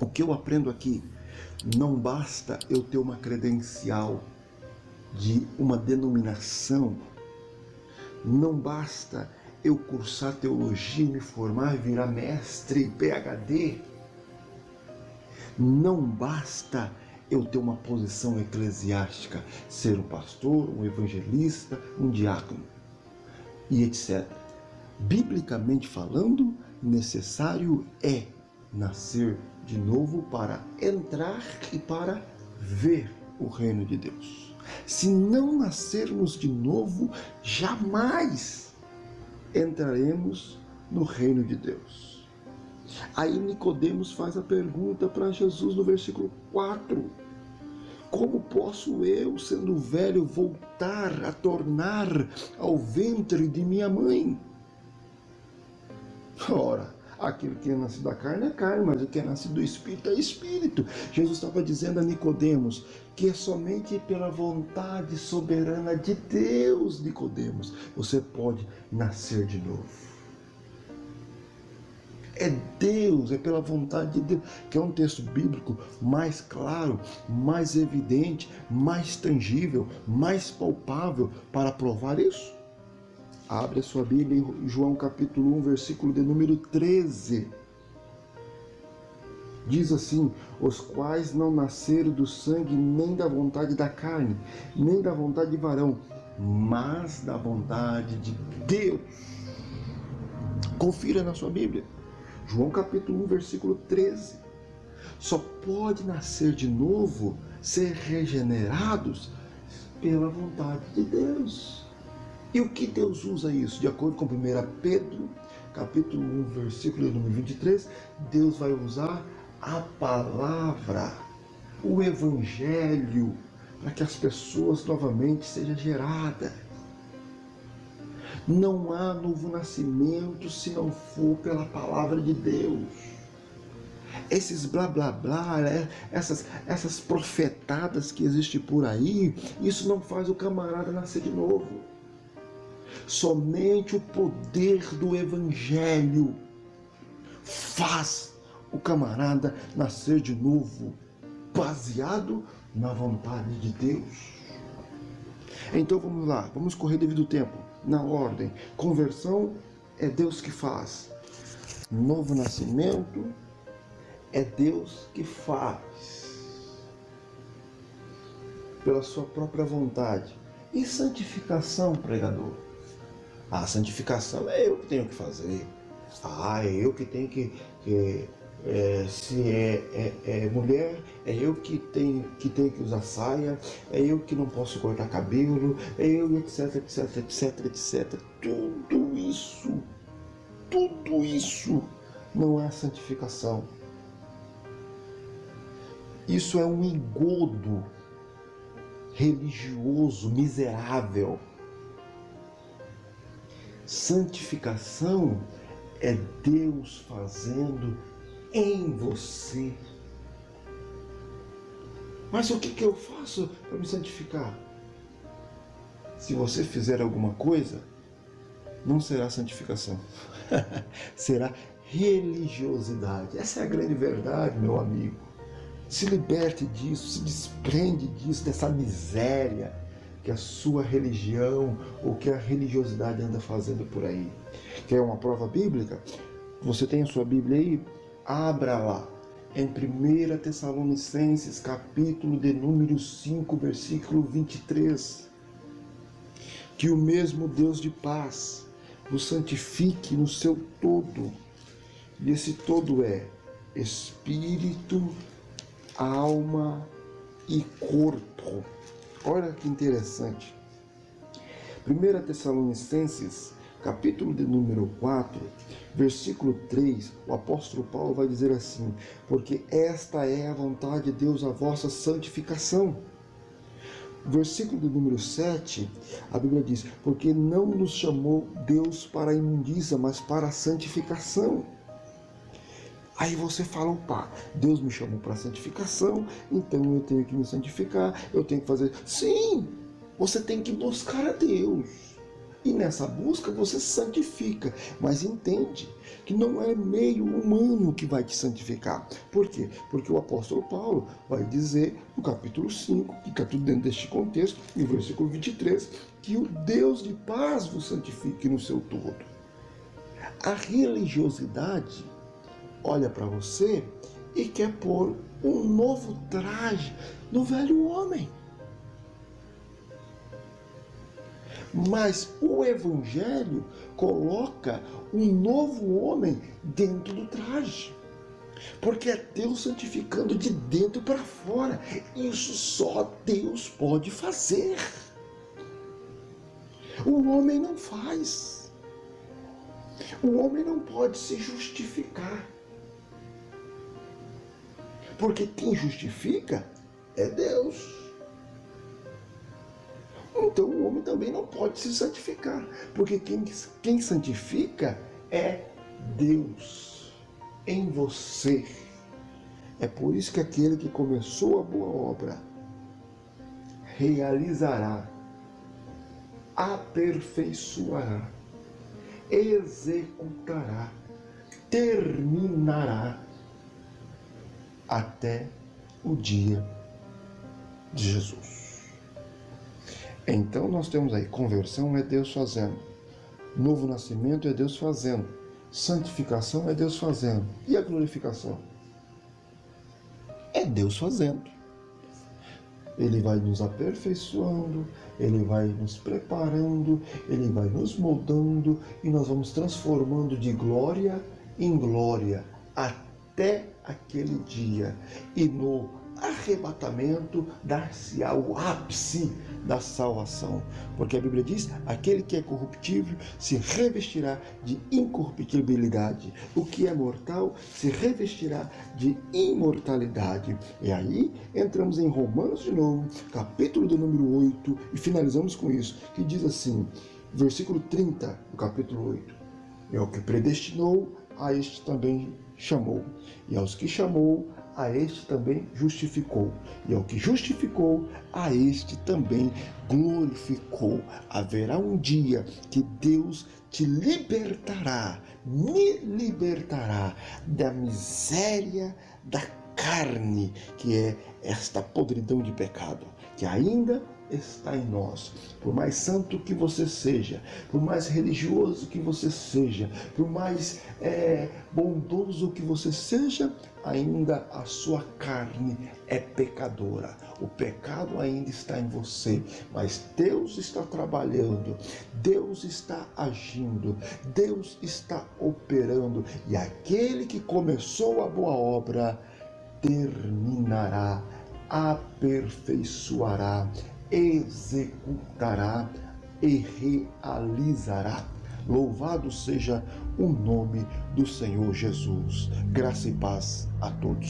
O que eu aprendo aqui, não basta eu ter uma credencial de uma denominação, não basta eu cursar teologia, me formar e virar mestre, PhD, não basta eu ter uma posição eclesiástica, ser um pastor, um evangelista, um diácono e etc. Biblicamente falando, necessário é nascer de novo para entrar e para ver o reino de Deus. Se não nascermos de novo, jamais entraremos no reino de Deus. Aí Nicodemos faz a pergunta para Jesus no versículo 4. Como posso eu, sendo velho, voltar a tornar ao ventre de minha mãe? Ora, aquilo que é nascido da carne é carne, mas o que é nascido do Espírito é Espírito. Jesus estava dizendo a Nicodemos que é somente pela vontade soberana de Deus, Nicodemos, você pode nascer de novo. É Deus, é pela vontade de Deus, que é um texto bíblico mais claro, mais evidente, mais tangível, mais palpável para provar isso. Abre a sua Bíblia em João capítulo 1, versículo de número 13. Diz assim: os quais não nasceram do sangue, nem da vontade da carne, nem da vontade de varão, mas da vontade de Deus. Confira na sua Bíblia. João capítulo 1, versículo 13. Só pode nascer de novo, ser regenerados pela vontade de Deus. E o que Deus usa isso? De acordo com 1 Pedro, capítulo 1, versículo número 23, Deus vai usar a palavra, o evangelho, para que as pessoas novamente sejam geradas. Não há novo nascimento se não for pela palavra de Deus. Esses blá blá blá, essas profetadas que existem por aí, isso não faz o camarada nascer de novo. Somente o poder do evangelho faz o camarada nascer de novo, baseado na vontade de Deus. Então vamos lá, vamos correr devido ao tempo, na ordem. Conversão é Deus que faz. Novo nascimento é Deus que faz, pela sua própria vontade. E santificação, pregador? A santificação é eu que tenho que fazer. É eu que tenho se é mulher, é eu que tenho que usar saia, é eu que não posso cortar cabelo, é eu, etc, etc, etc, etc. Tudo isso não é santificação. Isso é um engodo religioso miserável. Santificação é Deus fazendo em você. Mas o que eu faço para me santificar? Se você fizer alguma coisa, não será santificação. Será religiosidade. Essa é a grande verdade, meu amigo. Se liberte disso, se desprende disso, dessa miséria que a sua religião ou que a religiosidade anda fazendo por aí. Quer uma prova bíblica? Você tem a sua Bíblia aí? Abra lá, em 1 Tessalonicenses, capítulo de número 5, versículo 23. Que o mesmo Deus de paz vos santifique no seu todo. E esse todo é espírito, alma e corpo. Olha que interessante. 1 Tessalonicenses, capítulo de número 4, versículo 3, o apóstolo Paulo vai dizer assim: porque esta é a vontade de Deus, a vossa santificação. Versículo de número 7, a Bíblia diz: porque não nos chamou Deus para a imundícia, mas para a santificação. Aí você fala: opa, Deus me chamou para a santificação, então eu tenho que me santificar, eu tenho que fazer. Sim, você tem que buscar a Deus. E nessa busca você se santifica, mas entende que não é meio humano que vai te santificar. Por quê? Porque o apóstolo Paulo vai dizer no capítulo 5, que está tudo dentro deste contexto, no versículo 23, que o Deus de paz vos santifique no seu todo. A religiosidade olha para você e quer pôr um novo traje no velho homem. Mas o Evangelho coloca um novo homem dentro do traje. Porque é Deus santificando de dentro para fora. Isso só Deus pode fazer. O homem não faz. O homem não pode se justificar. Porque quem justifica é Deus. Então o homem também não pode se santificar, porque quem santifica é Deus em você. É por isso que aquele que começou a boa obra realizará, aperfeiçoará, executará, terminará até o dia de Jesus. Então nós temos aí, conversão é Deus fazendo, novo nascimento é Deus fazendo, santificação é Deus fazendo, e a glorificação? É Deus fazendo. Ele vai nos aperfeiçoando, Ele vai nos preparando, Ele vai nos moldando, e nós vamos transformando de glória em glória, até aquele dia, e no arrebatamento dar-se-á o ápice da salvação, porque a Bíblia diz: aquele que é corruptível se revestirá de incorruptibilidade, o que é mortal se revestirá de imortalidade. E aí entramos em Romanos de novo, capítulo do número 8, e finalizamos com isso, que diz assim, versículo 30 do capítulo 8: e ao que predestinou, a este também chamou, e aos que chamou, a este também justificou, e ao que justificou, a este também glorificou. Haverá um dia que Deus te libertará, me libertará da miséria da carne, que é esta podridão de pecado, que ainda está em nós. Por mais santo que você seja, por mais religioso que você seja, por mais bondoso que você seja, ainda a sua carne é pecadora. O pecado ainda está em você, mas Deus está trabalhando, Deus está agindo, Deus está operando, e aquele que começou a boa obra terminará, aperfeiçoará, executará e realizará. Louvado seja o nome do Senhor Jesus. Graça e paz a todos.